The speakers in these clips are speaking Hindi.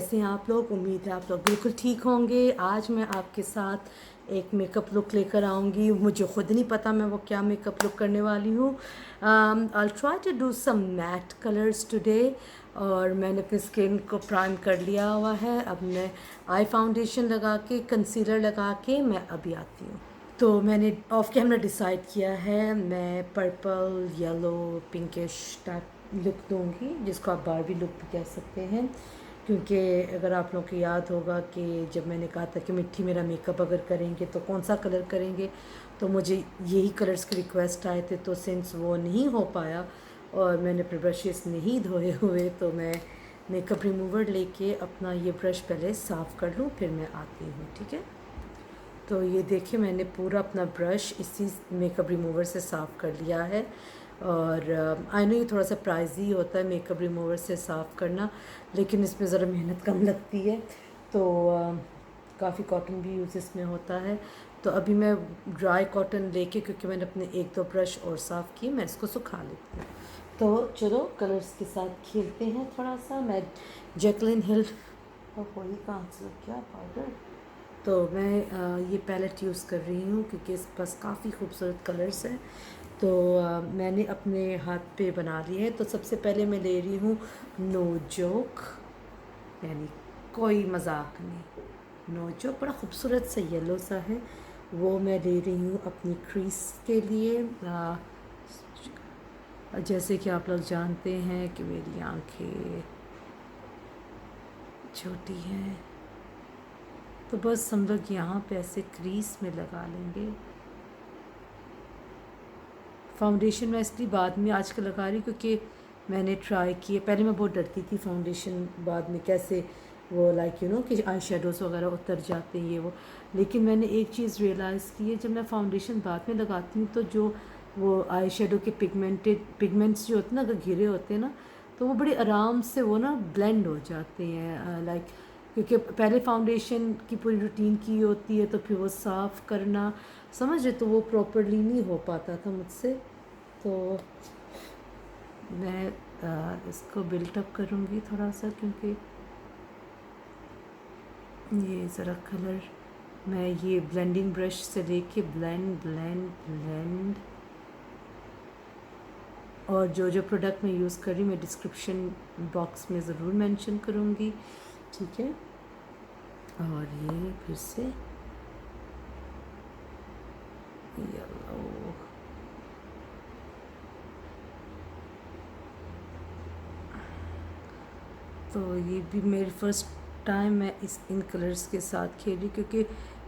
कैसे हैं आप लोग। उम्मीद है आप लोग बिल्कुल ठीक होंगे। आज मैं आपके साथ एक मेकअप लुक लेकर आऊँगी। मुझे ख़ुद नहीं पता मैं वो क्या मेकअप लुक करने वाली हूँ। I try to do some matte colours today. और मैंने अपनी स्किन को प्राइम कर लिया हुआ है। अब मैं आई फाउंडेशन लगा के, कंसीलर लगा के मैं अभी आती हूँ। तो मैंने ऑफ कैमरा डिसाइड किया है मैं purple yellow pinkish type look दूंगी, जिसको आप बारबी लुक भी कह सकते हैं। क्योंकि अगर आप लोगों को याद होगा कि जब मैंने कहा था कि मिट्टी मेरा मेकअप अगर करेंगे तो कौन सा कलर करेंगे, तो मुझे यही कलर्स के रिक्वेस्ट आए थे। तो सिंस वो नहीं हो पाया और मैंने अपने ब्रशेस नहीं धोए हुए, तो मैं मेकअप रिमूवर लेके अपना ये ब्रश पहले साफ़ कर लूँ, फिर मैं आती हूँ। ठीक है। तो ये देखिए मैंने पूरा अपना ब्रश इसी मेकअप रिमूवर से साफ़ कर लिया है। और आई नो ये थोड़ा सा प्राइजी होता है मेकअप रिमूवर से साफ़ करना, लेकिन इसमें ज़रा मेहनत कम लगती है। तो काफ़ी कॉटन भी यूज़ इसमें होता है। तो अभी मैं ड्राई कॉटन लेके, क्योंकि मैंने अपने एक दो ब्रश और साफ़ किए, मैं इसको सुखा लेती हूँ। तो चलो कलर्स के साथ खेलते हैं थोड़ा सा। मैं जैकलिन हिल कोई कहाँ से क्या पाउडर, तो मैं ये पैलेट यूज़ कर रही हूँ क्योंकि इस पास काफ़ी खूबसूरत कलर्स हैं। तो मैंने अपने हाथ पे बना लिए है। तो सबसे पहले मैं ले रही हूँ नो जोक, यानी कोई मजाक नहीं, नो जोक बड़ा खूबसूरत सा येलो सा है, वो मैं ले रही हूँ अपनी क्रीज के लिए। जैसे कि आप लोग जानते हैं कि मेरी आंखें छोटी हैं, तो बस हम लोग यहाँ पे ऐसे क्रीज में लगा लेंगे। फाउंडेशन मैं इसलिए बाद में आजकल लगा रही हूँ क्योंकि मैंने ट्राई किए। पहले मैं बहुत डरती थी फाउंडेशन बाद में कैसे वो लाइक यू नो कि आई शेडोज़ वगैरह उतर जाते हैं ये वो। लेकिन मैंने एक चीज़ रियलाइज़ की है, जब मैं फाउंडेशन बाद में लगाती हूँ तो जो वो आई शेडो के पिगमेंट्स जो होते हैं ना, अगर घिरे होते हैं ना, तो वो बड़े आराम से वो ना ब्लेंड हो जाते हैं। लाइक क्योंकि पहले फाउंडेशन की पूरी रूटीन की होती है, तो फिर वो साफ़ करना समझ रहे, तो वो प्रॉपरली नहीं हो पाता था मुझसे। तो मैं इसको बिल्टअप करूँगी थोड़ा सा, क्योंकि ये ज़रा कलर मैं ये ब्लेंडिंग ब्रश से लेके ब्लेंड। और जो जो प्रोडक्ट मैं यूज़ कर रही हूँ मैं डिस्क्रिप्शन बॉक्स में ज़रूर मेंशन करूँगी। ठीक है। और ये फिर से येलो, तो ये भी मेरी फ़र्स्ट टाइम मैं इन कलर्स के साथ खेली, क्योंकि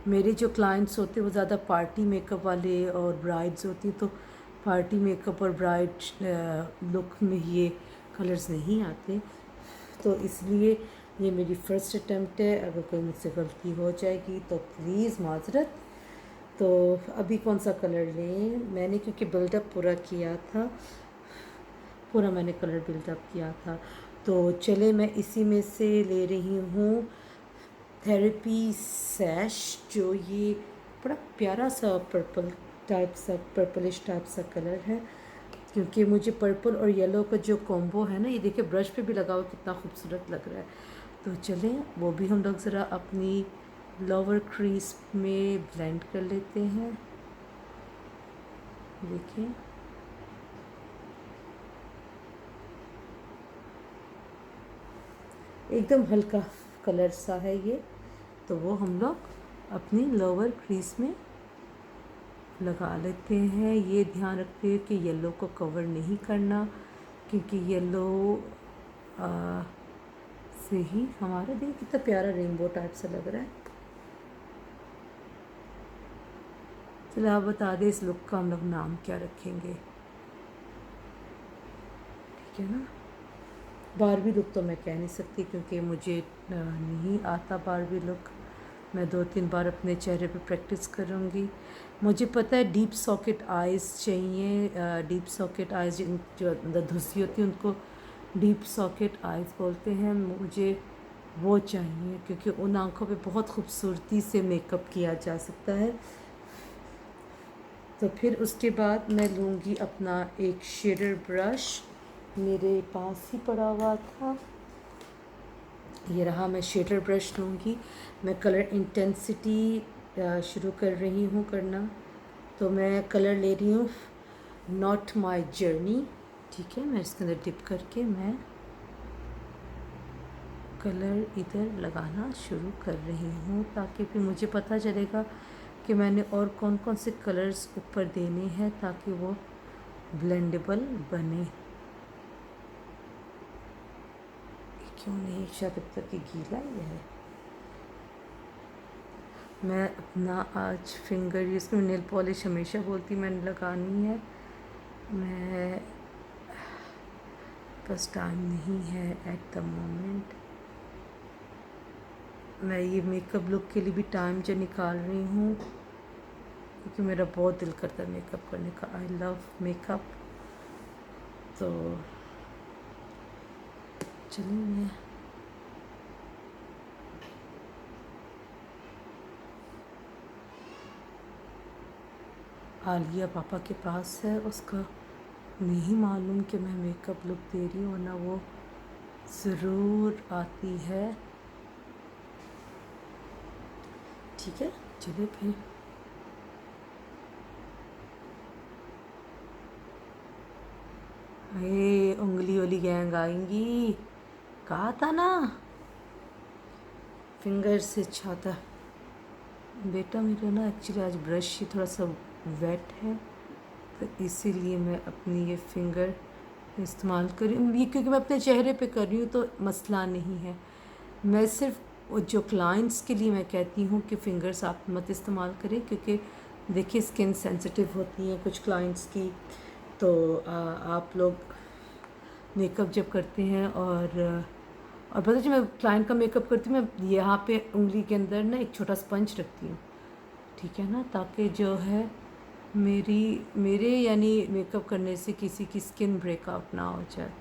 मेरे जो क्लाइंट्स होते हैं वो ज़्यादा पार्टी मेकअप वाले और ब्राइड्स होती हैं। तो पार्टी मेकअप और ब्राइड लुक में ये कलर्स नहीं आते, तो इसलिए ये मेरी फ़र्स्ट अटैम्प्ट है। अगर कोई मुझसे गलती हो जाएगी तो प्लीज़ माज़रत। तो अभी कौन सा कलर लें, मैंने क्योंकि बिल्डअप पूरा किया था, पूरा मैंने कलर बिल्डअप किया था। तो चले मैं इसी में से ले रही हूँ थेरेपी सैश, जो ये बड़ा प्यारा सा पर्पलिश टाइप सा कलर है। क्योंकि मुझे पर्पल और येलो का जो कॉम्बो है ना, ये देखिए ब्रश पे भी लगा हुआ कितना खूबसूरत लग रहा है। तो चलें वो भी हम लोग ज़रा अपनी लोअर क्रीज में ब्लेंड कर लेते हैं। देखिए एकदम हल्का कलर सा है ये, तो वो हम लोग अपनी लोअर क्रीज में लगा लेते हैं। ये ध्यान रखते हैं कि येलो को कवर नहीं करना, क्योंकि येलो से ही हमारा देखिए कितना प्यारा रेनबो टाइप से लग रहा है। चलो आप बता दें इस लुक का हम लोग नाम क्या रखेंगे। ठीक है ना। बारबी लुक तो मैं कह नहीं सकती क्योंकि मुझे नहीं आता बारबी लुक। मैं 2-3 बार अपने चेहरे पे प्रैक्टिस करूँगी। मुझे पता है डीप सॉकेट आइज़ चाहिए। डीप सॉकेट आइज़ जो अंदर धुसी होती है उनको डीप सॉकेट आइज़ बोलते हैं। मुझे वो चाहिए क्योंकि उन आँखों पे बहुत खूबसूरती से मेकअप किया जा सकता है। तो फिर उसके बाद मैं लूँगी अपना एक शेडर ब्रश, मेरे पास ही पड़ा हुआ था, ये रहा, मैं शेडर ब्रश लूँगी। मैं कलर इंटेंसिटी शुरू कर रही हूँ करना। तो मैं कलर ले रही हूँ नॉट माई जर्नी, ठीक है। मैं इसके अंदर डिप करके मैं कलर इधर लगाना शुरू कर रही हूँ, ताकि फिर मुझे पता चलेगा कि मैंने और कौन कौन से कलर्स ऊपर देने हैं ताकि वो ब्लेंडेबल बने। क्यों नहीं, शायद अब तक ये गीला ही है। मैं अपना आज फिंगर यूज़ में नेल पॉलिश हमेशा बोलती मैंने लगानी है, मैं बस टाइम नहीं है एट द मोमेंट। मैं ये मेकअप लुक के लिए भी टाइम जो निकाल रही हूँ, क्योंकि मेरा बहुत दिल करता है मेकअप करने का। I love makeup. तो चलिए, मैं आलिया पापा के पास है, उसका नहीं मालूम कि मैं मेकअप लुक दे रही हूँ, वरना वो ज़रूर आती है। ठीक है, चलिए फिर। ये उंगली वाली गैंग आएंगी, कहा था ना, फिंगर से अच्छा था। बेटा मेरा ना एक्चुअली आज ब्रश ही थोड़ा सा वेट है, तो इसीलिए मैं अपनी ये फिंगर इस्तेमाल कर रही हूँ। ये क्योंकि मैं अपने चेहरे पे कर रही हूँ तो मसला नहीं है। मैं सिर्फ जो क्लाइंट्स के लिए मैं कहती हूँ कि फ़िंगर्स आप मत इस्तेमाल करें, क्योंकि देखिए स्किन सेंसिटिव होती है कुछ क्लाइंट्स की। तो आप लोग मेकअप जब करते हैं और पता है, जब मैं क्लाइंट का मेकअप करती हूँ, मैं यहाँ पे उंगली के अंदर ना एक छोटा स्पंज रखती हूँ, ठीक है ना, ताकि जो है मेरे यानी मेकअप करने से किसी की स्किन ब्रेकआउट ना हो जाए।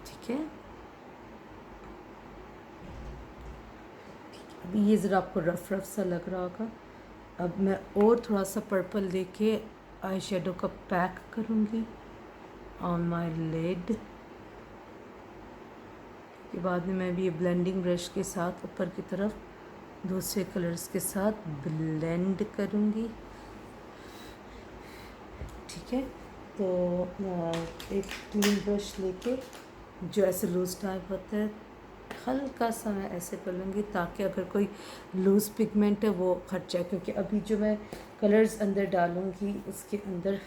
ठीक है, अभी ये ज़रा आपको रफ रफ सा लग रहा होगा। अब मैं और थोड़ा सा पर्पल लेके आई शेडो का पैक करूँगी ऑन माई लिड। के बाद में मैं भी ये ब्लेंडिंग ब्रश के साथ ऊपर की तरफ दूसरे कलर्स के साथ ब्लेंड करूँगी, ठीक है। तो एक क्लीन ब्रश लेके जो ऐसे लूज़ टाइप होता है, हल्का सा मैं ऐसे कर लूँगी, ताकि अगर कोई लूज़ पिगमेंट है वो हट जाए। क्योंकि अभी जो मैं कलर्स अंदर डालूँगी उसके अंदर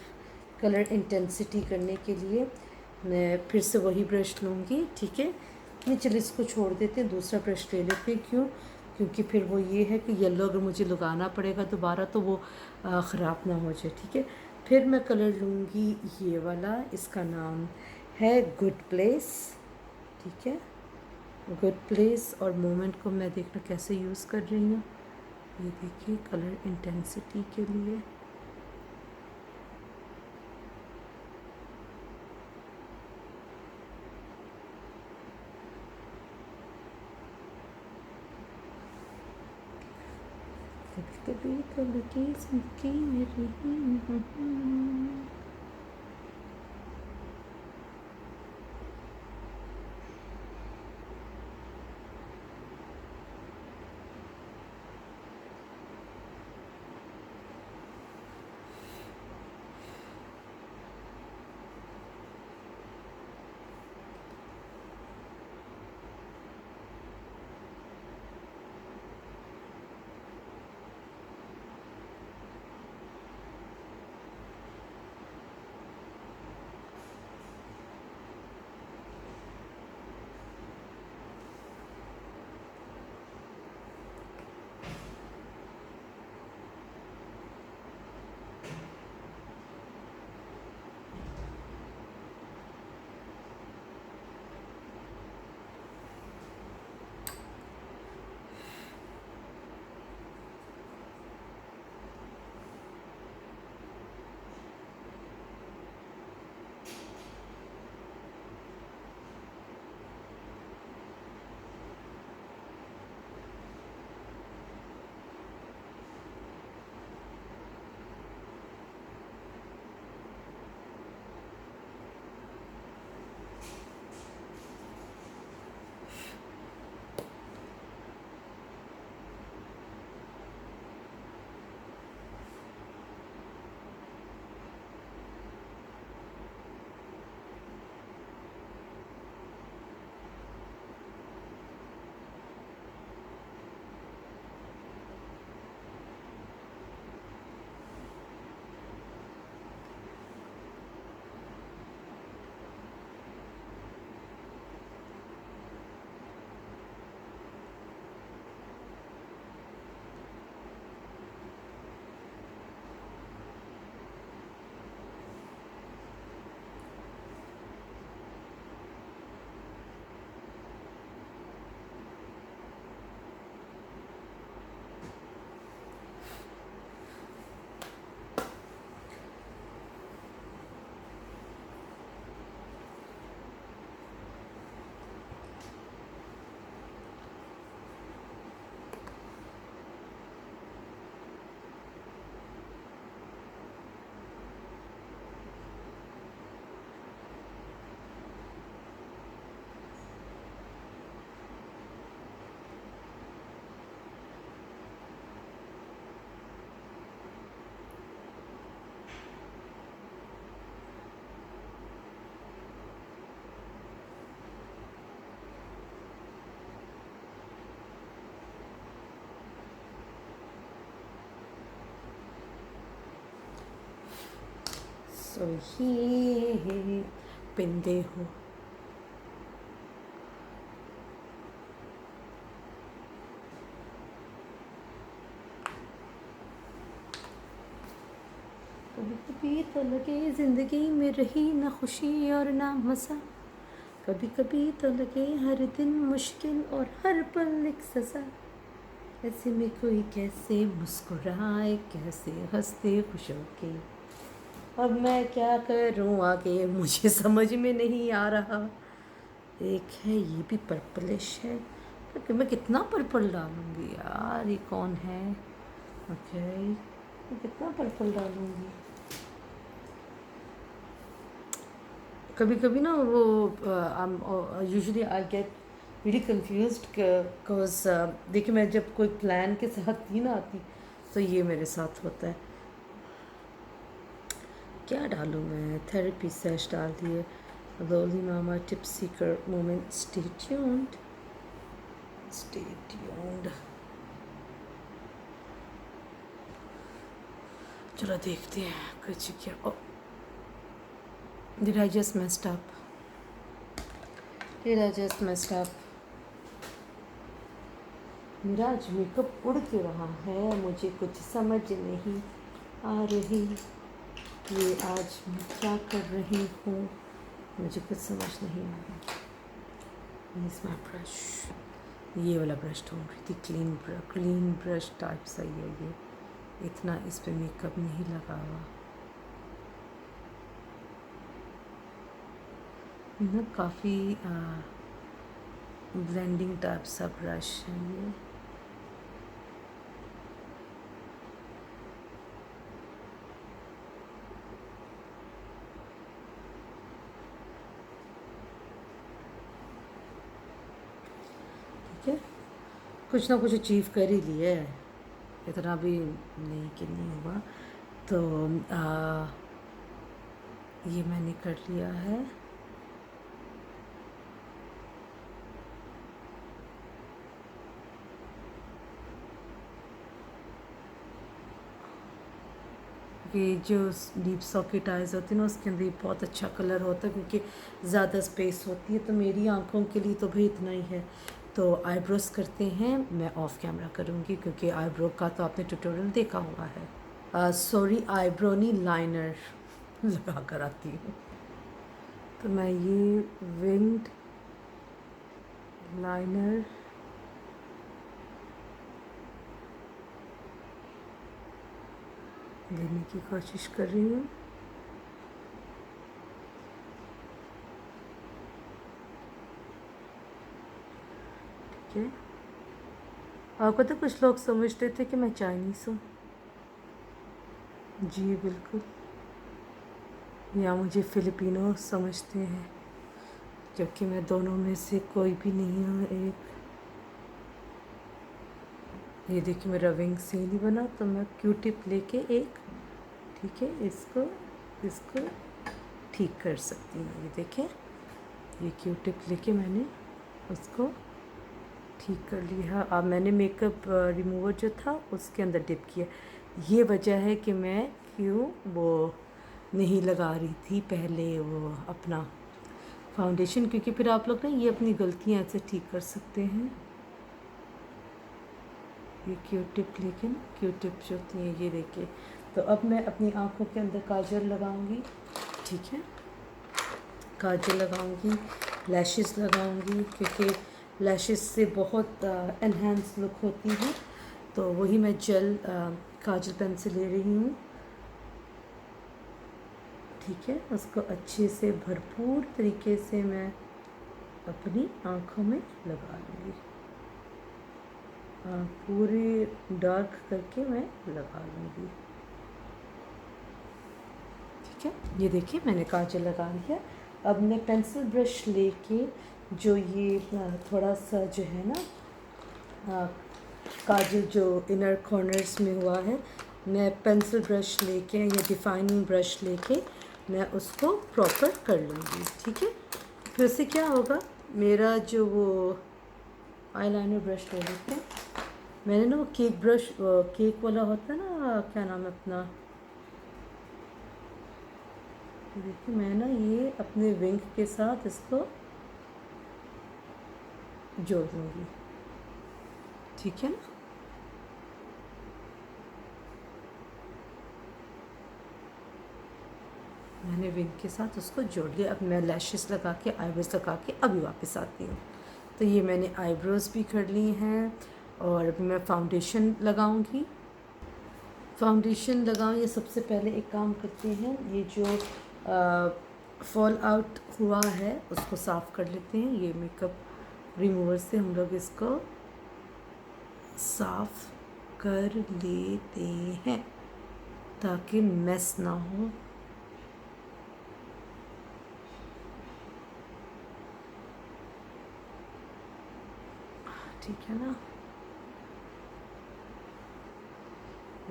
कलर इंटेंसिटी करने के लिए मैं फिर से वही ब्रश लूँगी, ठीक है। नहीं चलिए इसको छोड़ देते हैं, दूसरा ब्रश ले लेते हैं। क्यों? क्योंकि फिर वो ये है कि येलो अगर मुझे लगाना पड़ेगा दोबारा तो वो ख़राब ना हो जाए, ठीक है। फिर मैं कलर लूँगी ये वाला, इसका नाम है गुड प्लेस, ठीक है। गुड प्लेस और मोमेंट को मैं देखना कैसे यूज़ कर रही हूँ। ये देखिए कलर इंटेंसिटी के लिए। कभी कभी तो लगी जिंदगी मेरी। तो ये पिंदे हो। कभी कभी तो लगे ज़िंदगी में रही ना खुशी और ना मज़ा, कभी कभी तो लगे हर दिन मुश्किल और हर पल एक सज़ा। ऐसे में कोई कैसे मुस्कुराए, कैसे हंसते खुश होके। अब मैं क्या करूं आगे, मुझे समझ में नहीं आ रहा। एक है ये भी पर्पलिश है, तो मैं कितना पर्पल डालूंगी यार, ये कौन है। ओके, मैं कितना पर्पल डालूंगी। कभी कभी ना वो usually I get very confused because देखिए मैं जब कोई प्लान के साथ ही ना आती तो ये मेरे साथ होता है। क्या डालूँ मैं, थेरेपी सेश डाल दिए, लोली मामा tip seeker moment, stay tuned stay tuned. चलो देखते हैं कुछ क्या। ओ Did I just messed up? Did I just messed up? मेरा आज मेकअप उड़ क्यों रहा है, मुझे कुछ समझ नहीं आ रही। ये आज मैं क्या कर रही हूँ, मुझे कुछ समझ नहीं आ रहा। इस माई ब्रश, ये वाला ब्रश ढूंढ रही थी, क्लीन ब्रश टाइप सा ही है ये, इतना इस पे मेकअप नहीं लगा हुआ ना। काफ़ी ब्लेंडिंग टाइप सा ब्रश है ये। ठीक है, कुछ ना कुछ अचीव कर ही लिए, इतना भी नहीं कि नहीं हुआ। तो ये मैंने कर लिया है। कि जो डीप सॉकेट आइज़ होती है ना, उसके अंदर बहुत अच्छा कलर होता है क्योंकि ज़्यादा स्पेस होती है। तो मेरी आंखों के लिए तो भाई इतना ही है। तो आईब्रोज करते हैं, मैं ऑफ कैमरा करूँगी क्योंकि आईब्रो का तो आपने ट्यूटोरियल देखा हुआ है। सॉरी, आईब्रो नहीं, लाइनर लगा कर आती हूँ। तो मैं ये विंग्ड लाइनर देने की कोशिश कर रही हूँ। ठीक है, आपको तो कुछ लोग समझते थे कि मैं चाइनीज़ हूँ। जी बिल्कुल, या मुझे फिलिपिनो समझते हैं, जबकि मैं दोनों में से कोई भी नहीं हूँ। एक ये देखिए मेरा विंग सही नहीं बना, तो मैं क्यू टिप लेके एक, ठीक है, इसको ठीक कर सकती हूँ। ये देखें, ये क्यू टिप लेके मैंने उसको ठीक कर लिया। अब मैंने मेकअप रिमूवर जो था उसके अंदर डिप किया। ये वजह है कि मैं क्यों वो नहीं लगा रही थी पहले वो अपना फाउंडेशन, क्योंकि फिर आप लोग ना ये अपनी गलतियाँ ऐसे ठीक कर सकते हैं। ये क्यू टिप, लेकिन क्यू टिप जो होती है ये देखिए। तो अब मैं अपनी आँखों के अंदर काजल लगाऊंगी। ठीक है, काजल लगाऊंगी, लैशेस लगाऊंगी, क्योंकि लैशेस से बहुत एनहेंस लुक होती है। तो वही मैं जेल काजल पेन से ले रही हूँ। ठीक है, उसको अच्छे से भरपूर तरीके से मैं अपनी आँखों में लगा लूँगी। पूरे डार्क करके मैं लगा लूँगी। ठीक है, ये देखिए मैंने काजल लगा लिया। अब मैं पेंसिल ब्रश लेके जो ये थोड़ा सा जो है ना काजल जो इनर कॉर्नर्स में हुआ है, मैं पेंसिल ब्रश लेके या डिफाइनिंग ब्रश लेके मैं उसको प्रॉपर कर लूँगी। ठीक है, फिर उससे क्या होगा, मेरा जो वो आईलाइनर ब्रश ले लेते हैं। मैंने ना वो केक ब्रश, केक वाला होता है ना, क्या नाम है अपना, देखिए मैं ना ये अपने विंग के साथ इसको जोड़ दूँगी, ठीक है ना। मैंने विंग के साथ उसको जोड़ लिया। अब मैं लैशेस लगा के आईब्रोज लगा के अभी वापस आती हूँ। तो ये मैंने आईब्रोज भी कर ली हैं और अभी मैं फाउंडेशन लगाऊंगी। फाउंडेशन लगाऊँ ये सबसे पहले एक काम करते हैं, ये जो फॉल आउट हुआ है उसको साफ़ कर लेते हैं। ये मेकअप रिमूवर से हम लोग इसको साफ़ कर लेते हैं ताकि मेस ना हो। ठीक है ना।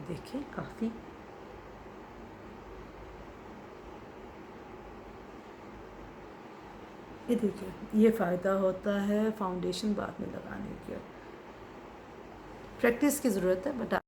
देखिए काफ़ी ये देखिए ये फ़ायदा होता है फाउंडेशन बाद में लगाने के। प्रैक्टिस की ज़रूरत है बट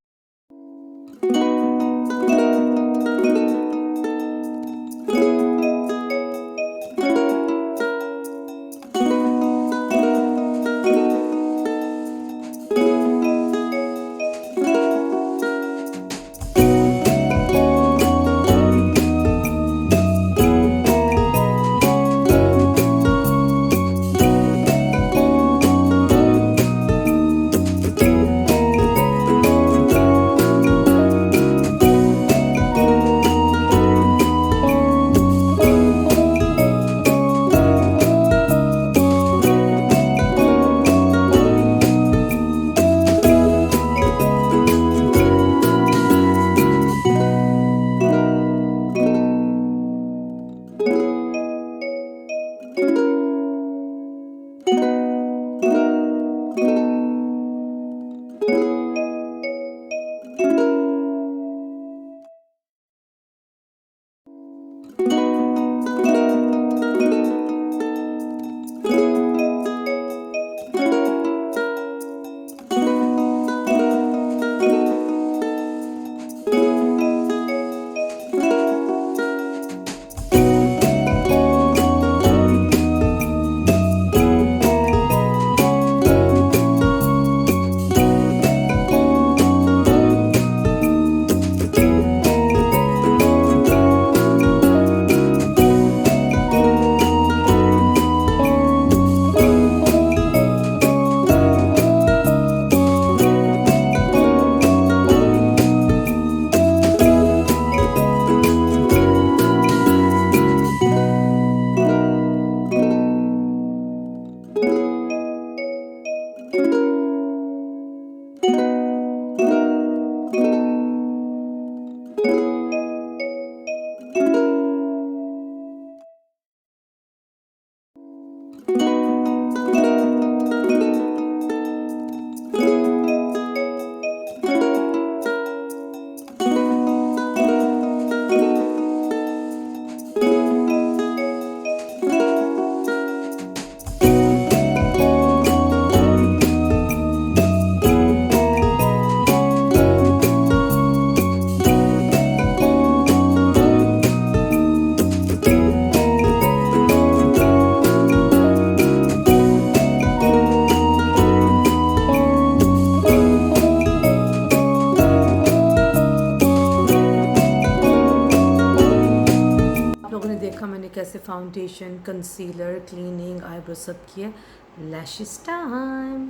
कैसे फाउंडेशन, कंसीलर, क्लीनिंग, आईब्रो सब किए। Lashes time.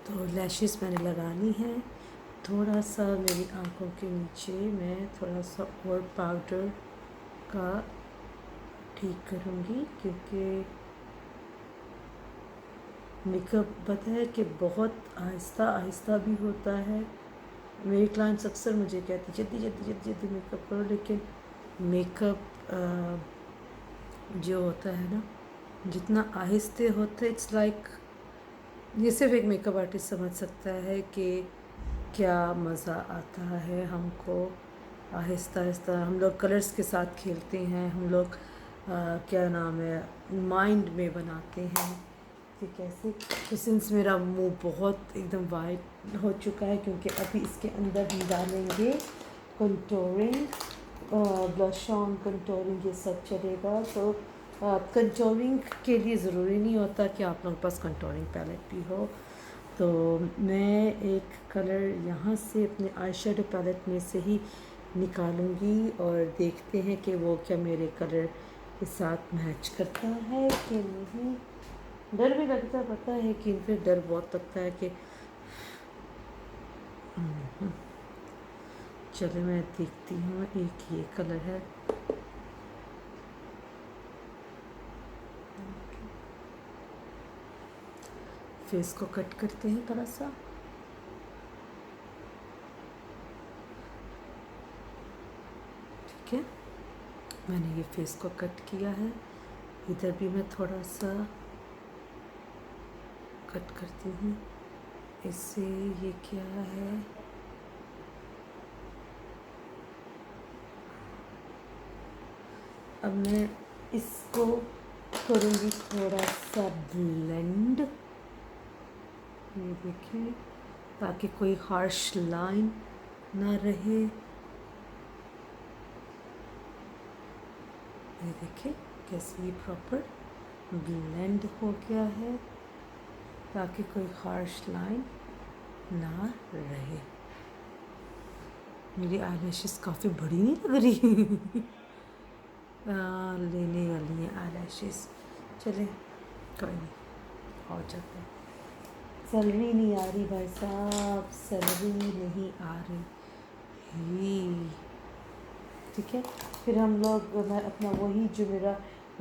तो लैशेस मैंने लगानी है। थोड़ा सा मेरी आंखों के नीचे मैं थोड़ा सा और पाउडर का ठीक करूँगी क्योंकि मेकअप पता है कि बहुत आहिस्ता आहिस्ता भी होता है। मेरे क्लाइंट्स अक्सर मुझे कहते जल्दी जल्दी जल्दी जल्दी मेकअप करो, लेकिन मेकअप जो होता है ना, जितना आहिस्ते होते, इट्स लाइक ये सिर्फ एक मेकअप आर्टिस्ट समझ सकता है कि क्या मज़ा आता है हमको। आहिस्ता आहिस्ता हम लोग कलर्स के साथ खेलते हैं, हम लोग क्या नाम है, माइंड में बनाते हैं कि कैसे। तो सिंस मेरा मुंह बहुत एकदम वाइट हो चुका है क्योंकि अभी इसके अंदर हम डालेंगे कंटूरिंग, ब्लश ऑन, कंटूरिंग ये सब चलेगा। तो कंटूरिंग के लिए ज़रूरी नहीं होता कि आप लोगों के पास कंटूरिंग पैलेट भी हो। तो मैं एक कलर यहाँ से अपने आई शेडो पैलेट में से ही निकालूंगी और देखते हैं कि वो क्या मेरे कलर के साथ मैच करता है कि नहीं। डर भी लगता, पता है कि फिर डर बहुत लगता है कि चलो मैं देखती हूँ। एक ये कलर है, फेस को कट करते हैं थोड़ा सा। ठीक है, मैंने ये फेस को कट किया है। इधर भी मैं थोड़ा सा कट करती हूँ। इससे ये क्या है, अब मैं इसको करूँगी थोड़ा सा ब्लेंड, ये देखिए, ताकि कोई हार्श लाइन ना रहे। ये देखिए कैसे ये प्रॉपर ब्लेंड हो गया है, ताकि कोई हार्श लाइन ना रहे। मेरी आईलैशेस काफ़ी बड़ी नहीं लग रही लेने वाली हैं आईलैशेस। चले कोई नहीं, हो जाता है। सैलरी नहीं आ रही भाई साहब, सैलरी नहीं आ रही। ठीक है, फिर हम लोग, मैं अपना वही जो मेरा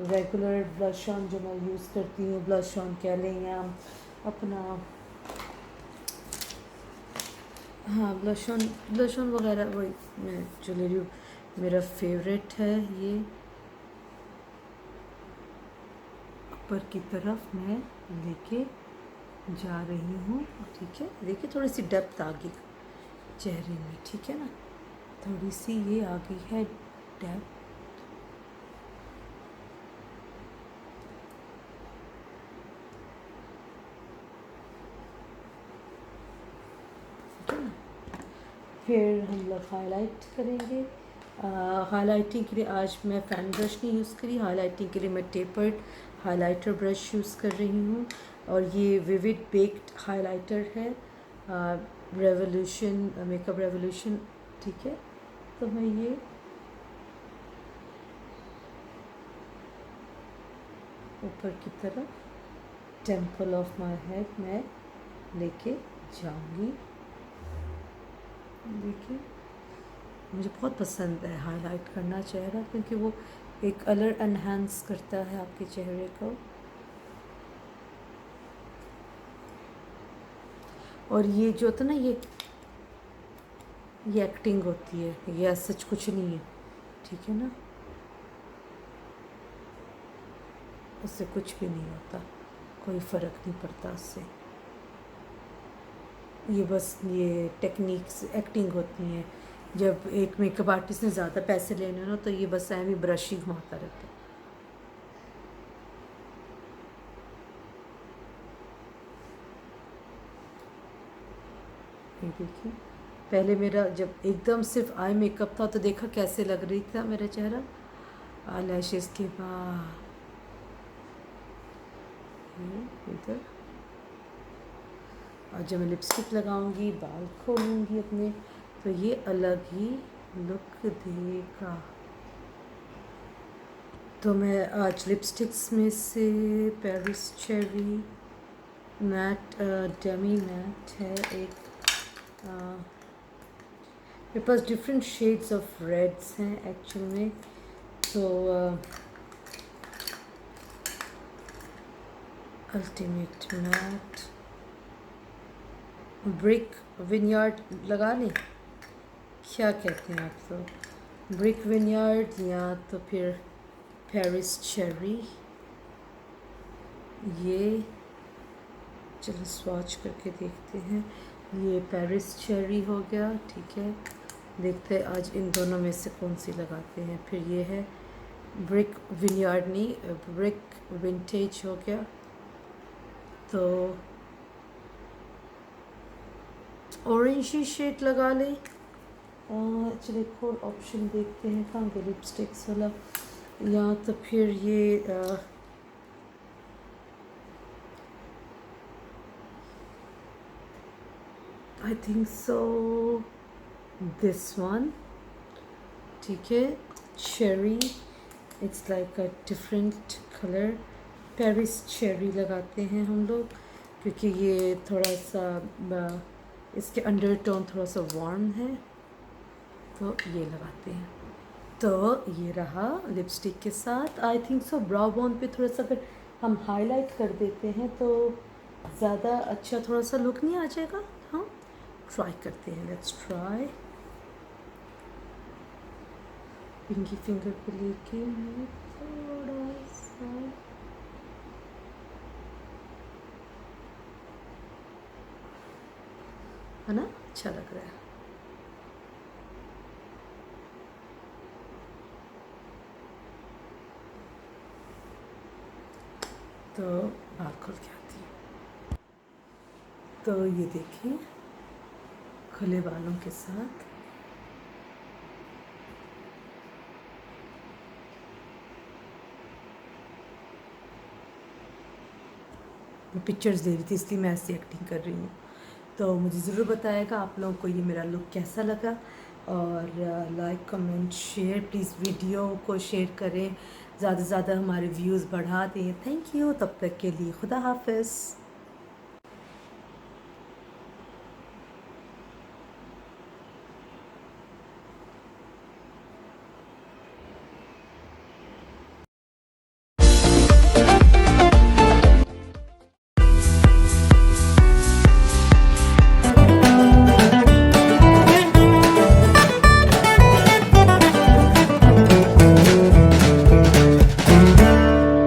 रेगुलर ब्लश ऑन जो मैं यूज़ करती हूँ, ब्लश ऑन कह लें या अपना, हाँ ब्लश ऑन वगैरह, वही मैं जो ले रही हूँ, मेरा फेवरेट है ये। ऊपर की तरफ मैं लेके जा रही हूँ। ठीक है, देखिए थोड़ी सी डेप्थ आ गई चेहरे में। ठीक है ना, थोड़ी सी ये आ गई है डेप्थ। फिर हम लोग हाईलाइट करेंगे। हाईलाइटिंग के लिए आज मैं फैन ब्रश नहीं यूज़ करी। हाईलाइटिंग के लिए मैं टेपर्ड हाईलाइटर ब्रश यूज़ कर रही हूँ, और ये विविड बेक्ड हाईलाइटर है, रेवोल्यूशन, मेकअप रेवोल्यूशन। ठीक है, तो मैं ये ऊपर की तरफ टेम्पल ऑफ माय हेड में लेके जाऊंगी। देखिए मुझे बहुत पसंद है हाईलाइट करना चेहरा, क्योंकि वो एक कलर एनहांस करता है आपके चेहरे को। और ये जो होता है ना, ये एक्टिंग होती है, ये सच कुछ नहीं है। ठीक है ना, उससे कुछ भी नहीं होता, कोई फ़र्क नहीं पड़ता उससे। ये बस ये टेक्निक्स एक्टिंग होती हैं। जब एक मेकअप आर्टिस्ट ने ज़्यादा पैसे लेने हो ना, तो ये बस ऐਵੇਂ ब्रश ही घुमाता रहता है। ये देखिए, पहले मेरा जब एकदम सिर्फ आई मेकअप था तो देखा कैसे लग रही था मेरा चेहरा। आई लैशेस के बाद इधर, और जब मैं लिपस्टिक लगाऊंगी, बाल खोलूंगी अपने, तो ये अलग ही लुक देगा। तो मैं आज लिपस्टिक्स में से Paris cherry matte, demi matte है एक, मेरे पास डिफरेंट शेड्स ऑफ रेड्स हैं एक्चुअल में। तो अल्टीमेट मैट ब्रिक विनयार्ड लगा लें, क्या कहते हैं आप लोग, ब्रिक विनयार्ड या तो फिर पेरिस चेरी। ये चलो स्वॉच करके देखते हैं। ये पेरिस चेरी हो गया। ठीक है, देखते हैं आज इन दोनों में से कौन सी लगाते हैं। फिर ये है ब्रिक विनयार्ड, नहीं ब्रिक विंटेज हो गया। तो ऑरेंज ही शेड लगा लें, चलिए एक और ऑप्शन देखते हैं, कहाँ के लिपस्टिक्स वाला, या तो फिर ये I think so this one, ठीक है, cherry, it's like a different colour, Paris cherry लगाते हैं हम लोग, क्योंकि ये थोड़ा सा इसके अंडरटोन थोड़ा सा वार्म है, तो ये लगाते हैं। तो ये रहा लिपस्टिक के साथ। I think so brow bone पे थोड़ा सा अगर हम हाईलाइट कर देते हैं तो ज़्यादा अच्छा थोड़ा सा लुक नहीं आ जाएगा। हाँ, ट्राई करते हैं, लेट्स ट्राई। पिंकी फिंगर पे लेके मैं थोड़ा सा, है ना, अच्छा लग रहा है। तो बाल खोल के आती है। तो ये देखिए खुले बालों के साथ मैं पिक्चर्स ले रही थी, इसलिए मैं ऐसी एक्टिंग कर रही हूँ। तो मुझे ज़रूर बताएगा आप लोगों को ये मेरा लुक कैसा लगा, और like comment share, please video को शेयर करें, ज़्यादा से ज़्यादा हमारे व्यूज़ बढ़ा दें। थैंक यू, तब तक के लिए खुदा हाफिज़।